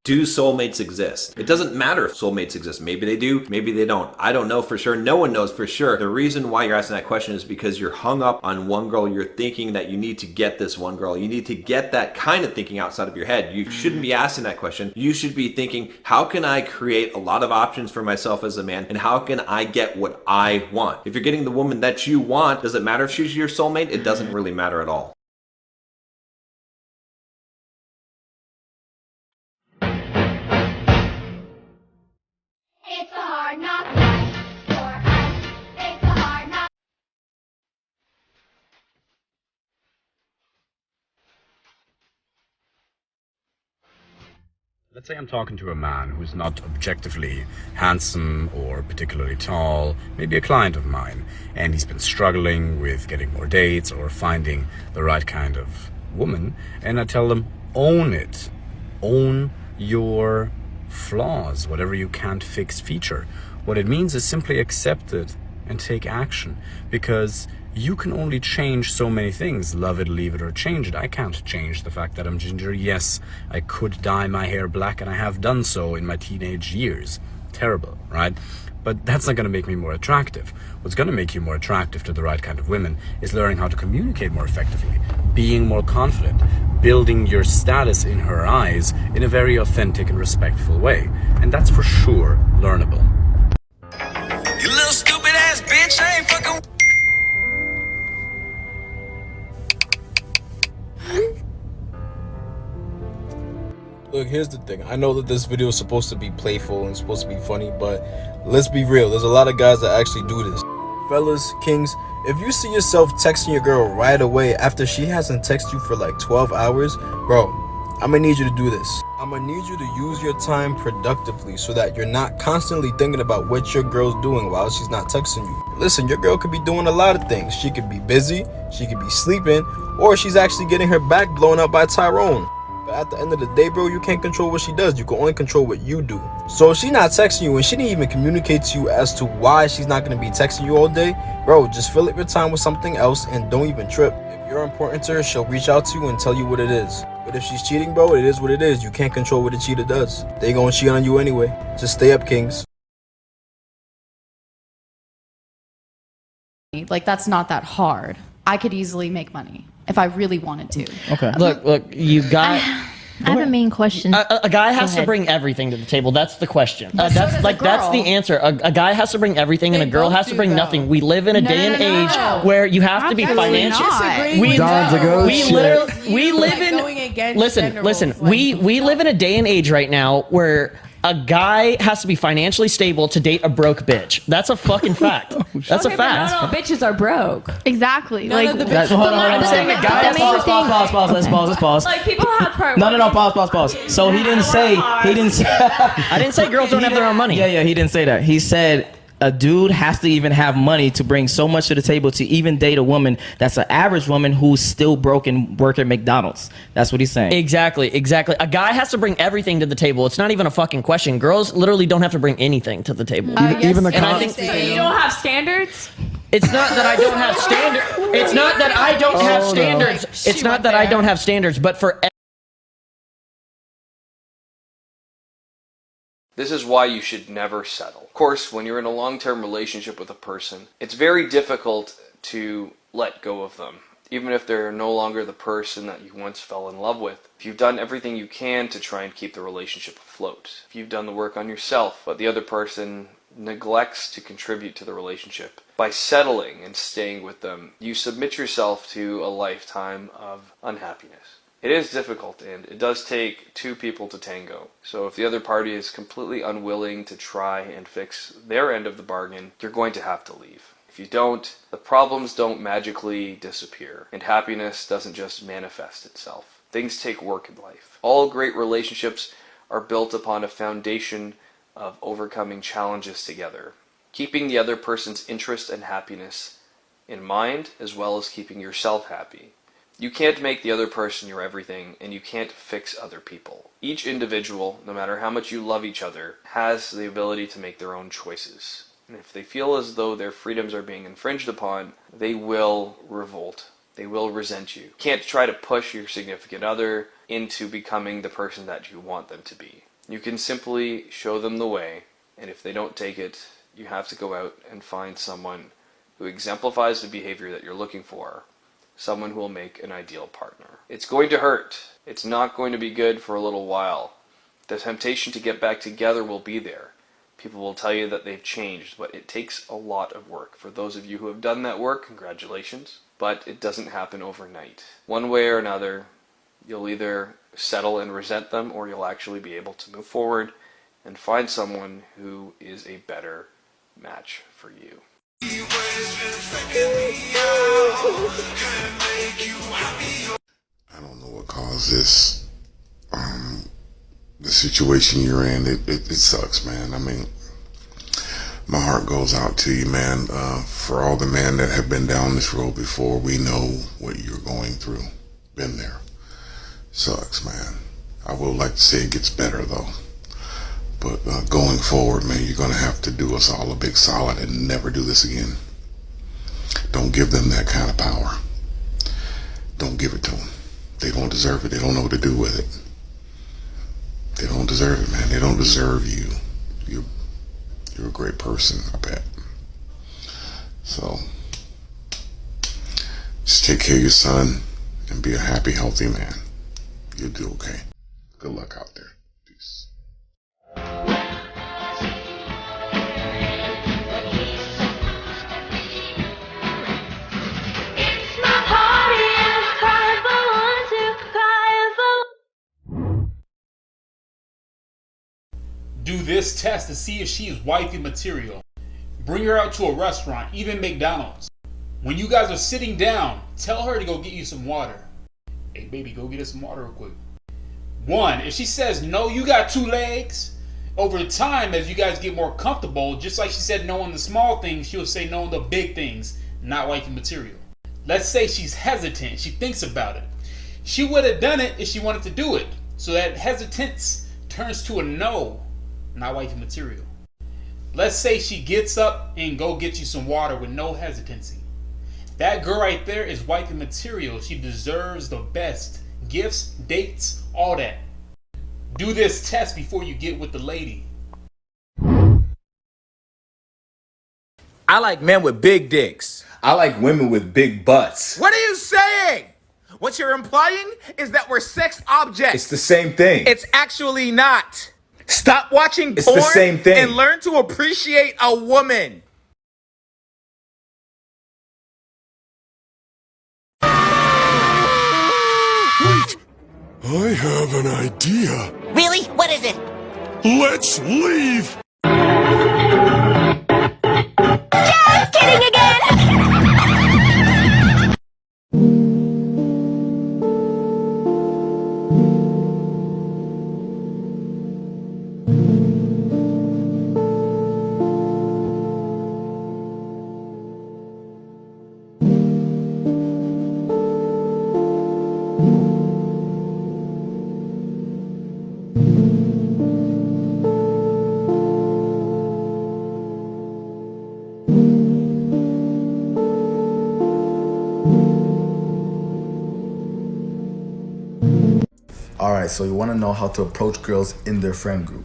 Do soulmates exist? It doesn't matter if soulmates exist. Maybe they do, maybe they don't. I don't know for sure. No one knows for sure. The reason why you're asking that question is because you're hung up on one girl. You're thinking that you need to get this one girl. You need to get that kind of thinking outside of your head. You shouldn't be asking that question. You should be thinking, how can I create a lot of options for myself as a man, and how can I get what I want? If you're getting the woman that you want, does it matter if she's your soulmate? It doesn't really matter at all. It's a hard knock life for us. It's a hard knock. Let's say I'm talking to a man who's not objectively handsome or particularly tall, maybe a client of mine, and he's been struggling with getting more dates or finding the right kind of woman, and I tell them, own it. Own your flaws, whatever you can't fix feature. What it means is simply accept it and take action, because you can only change so many things. Love it, leave it, or change it. I can't change the fact that I'm ginger. Yes, I could dye my hair black, and I have done so in my teenage years. Terrible, right? But that's not going to make me more attractive. What's going to make you more attractive to the right kind of women is learning how to communicate more effectively, being more confident, building your status in her eyes in a very authentic and respectful way. And that's for sure learnable. You little stupid ass bitch, I ain't fucking. Look, here's the thing. I know that this video is supposed to be playful and supposed to be funny, but let's be real. There's a lot of guys that actually do this. Fellas, kings, if you see yourself texting your girl right away after she hasn't texted you for like 12 hours, bro, I'm gonna need you to do this. I'm gonna need you to use your time productively so that you're not constantly thinking about what your girl's doing while she's not texting you. Listen, your girl could be doing a lot of things. She could be busy, she could be sleeping, or she's actually getting her back blown up by Tyrone. But at the end of the day, bro, you can't control what she does. You can only control what you do. So if she's not texting you and she didn't even communicate to you as to why she's not going to be texting you all day, bro, just fill up your time with something else and don't even trip. If you're important to her, she'll reach out to you and tell you what it is. But if she's cheating, bro, it is what it is. You can't control what a cheater does. They gonna cheat on you anyway. Just stay up, kings. Like, that's not that hard. I could easily make money if I really wanted to. Okay. Look, you got. I have a main question. A guy has to bring everything to the table. That's the question. But so does a That's girl. the answer. A guy has to bring everything, and a girl both has to do, bring though. nothing. We live in a day and age where you have to be Absolutely financial. not. We live in. Going against Listen, gender listen. roles, like, We live in a day and age right now where a guy has to be financially stable to date a broke bitch. That's a fucking fact. That's a okay, but fact. not all bitches are broke. Exactly. None Like, of the That's, bitches. hold on, I'm saying the the guy. guys Pause, pause, pause. Let's pause. Like, people have priorities. No, pause. So he didn't say. I didn't say girls don't have their own money. Yeah, he didn't say that. He said a dude has to even have money to bring so much to the table to even date a woman that's an average woman who's still broke and work at McDonald's. That's what he's saying. Exactly. A guy has to bring everything to the table. It's not even a fucking question. Girls literally don't have to bring anything to the table. Even the and I think So you don't have standards? it's not that I don't have standards. It's not that I don't have standards. It's not that I don't have standards, but for This is why you should never settle. Of course, when you're in a long-term relationship with a person, it's very difficult to let go of them, even if they're no longer the person that you once fell in love with. If you've done everything you can to try and keep the relationship afloat, if you've done the work on yourself, but the other person neglects to contribute to the relationship, by settling and staying with them, you submit yourself to a lifetime of unhappiness. It is difficult, and it does take two people to tango. So if the other party is completely unwilling to try and fix their end of the bargain, you're going to have to leave. If you don't, the problems don't magically disappear, and happiness doesn't just manifest itself. Things take work in life. All great relationships are built upon a foundation of overcoming challenges together, keeping the other person's interest and happiness in mind, as well as keeping yourself happy. You can't make the other person your everything, and you can't fix other people. Each individual, no matter how much you love each other, has the ability to make their own choices. And if they feel as though their freedoms are being infringed upon, they will revolt. They will resent you. You can't try to push your significant other into becoming the person that you want them to be. You can simply show them the way, and if they don't take it, you have to go out and find someone who exemplifies the behavior that you're looking for, someone who will make an ideal partner. It's going to hurt. It's not going to be good for a little while. The temptation to get back together will be there. People will tell you that they've changed, but it takes a lot of work. For those of you who have done that work, congratulations. But it doesn't happen overnight. One way or another, you'll either settle and resent them, or you'll actually be able to move forward and find someone who is a better match for you. I don't know what caused this. The situation you're in, it sucks, man. I mean, my heart goes out to you, man. For all the men that have been down this road before, we know what you're going through. Been there. Sucks, man. I would like to say it gets better, though. But going forward, man, you're going to have to do us all a big solid and never do this again. Don't give them that kind of power. Don't give it to them. They don't deserve it. They don't know what to do with it. They don't deserve it, man. They don't deserve you. You're a great person, I bet. So, just take care of your son and be a happy, healthy man. You'll do okay. Good luck out there. Peace. Do this test to see if she is wifey material. Bring her out to a restaurant, even McDonald's. When you guys are sitting down, tell her to go get you some water. Hey baby, go get us some water real quick. 1, if she says no, you got 2 legs. Over time, as you guys get more comfortable, just like she said no on the small things, she'll say no on the big things, not wifey material. Let's say she's hesitant, she thinks about it. She would have done it if she wanted to do it. So that hesitance turns to a no, not wifey material. Let's say she gets up and go get you some water with no hesitancy. That girl right there is wifey material. She deserves the best. Gifts, dates, all that. Do this test before you get with the lady. I like men with big dicks. I like women with big butts. What are you saying? What you're implying is that we're sex objects. It's the same thing. It's actually not. Stop watching It's porn the same thing. and learn to appreciate a woman. Wait, I have an idea. Really? What is it? Let's leave. Just kidding again! Alright, so you want to know how to approach girls in their friend group.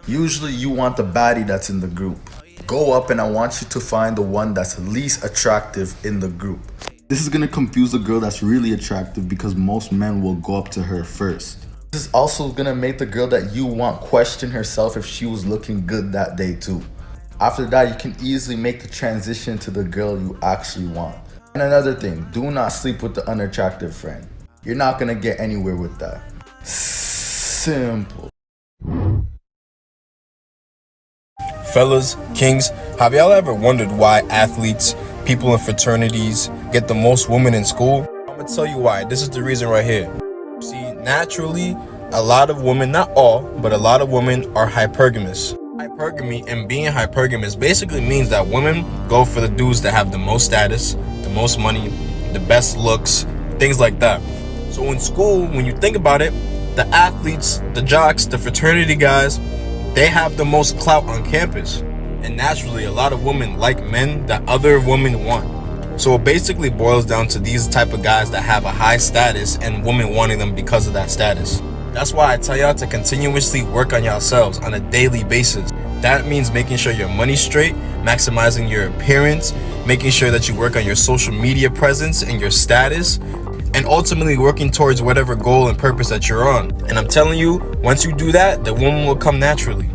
Usually you want the baddie that's in the group. Go up and I want you to find the one that's least attractive in the group. This is going to confuse the girl that's really attractive because most men will go up to her first. This is also going to make the girl that you want question herself if she was looking good that day too. After that, you can easily make the transition to the girl you actually want. And another thing, do not sleep with the unattractive friend. You're not going to get anywhere with that. Simple. Fellas, kings, have y'all ever wondered why athletes, people in fraternities, get the most women in school? I'm gonna tell you why. This is the reason right here. See, naturally, a lot of women, not all, but a lot of women are hypergamous. Hypergamy and being hypergamous basically means that women go for the dudes that have the most status, the most money, the best looks, things like that. So in school, when you think about it, the athletes, the jocks, the fraternity guys, they have the most clout on campus. And naturally, a lot of women like men that other women want. So it basically boils down to these type of guys that have a high status and women wanting them because of that status. That's why I tell y'all to continuously work on yourselves on a daily basis. That means making sure your money's straight, maximizing your appearance, making sure that you work on your social media presence and your status, and ultimately working towards whatever goal and purpose that you're on. And I'm telling you, once you do that, the woman will come naturally.